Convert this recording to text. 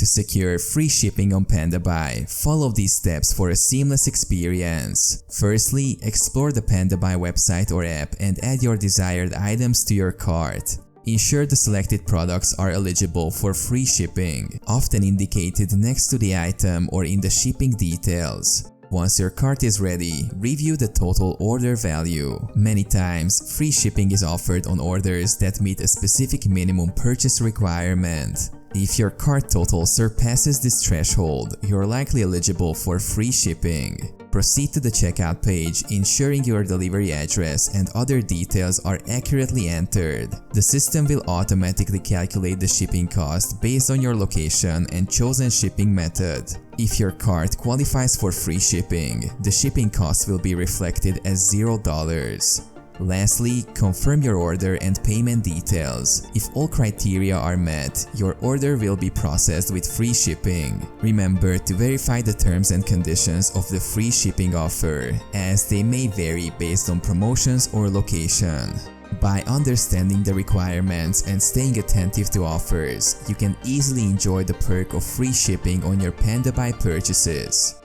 secure free shipping on Pandabuy, follow these steps for a seamless experience. Firstly, explore the Pandabuy website or app and add your desired items to your cart. Ensure the selected products are eligible for free shipping, often indicated next to the item or in the shipping details. Once your cart is ready, review the total order value. Many times, free shipping is offered on orders that meet a specific minimum purchase requirement. If your cart total surpasses this threshold, you're likely eligible for free shipping. Proceed to the checkout page, ensuring your delivery address and other details are accurately entered. The system will automatically calculate the shipping cost based on your location and chosen shipping method. If your cart qualifies for free shipping, the shipping cost will be reflected as $0. Lastly, confirm your order and payment details. If all criteria are met, your order will be processed with free shipping. Remember to verify the terms and conditions of the free shipping offer, as they may vary based on promotions or location. By understanding the requirements and staying attentive to offers, you can easily enjoy the perk of free shipping on your Pandabuy purchases.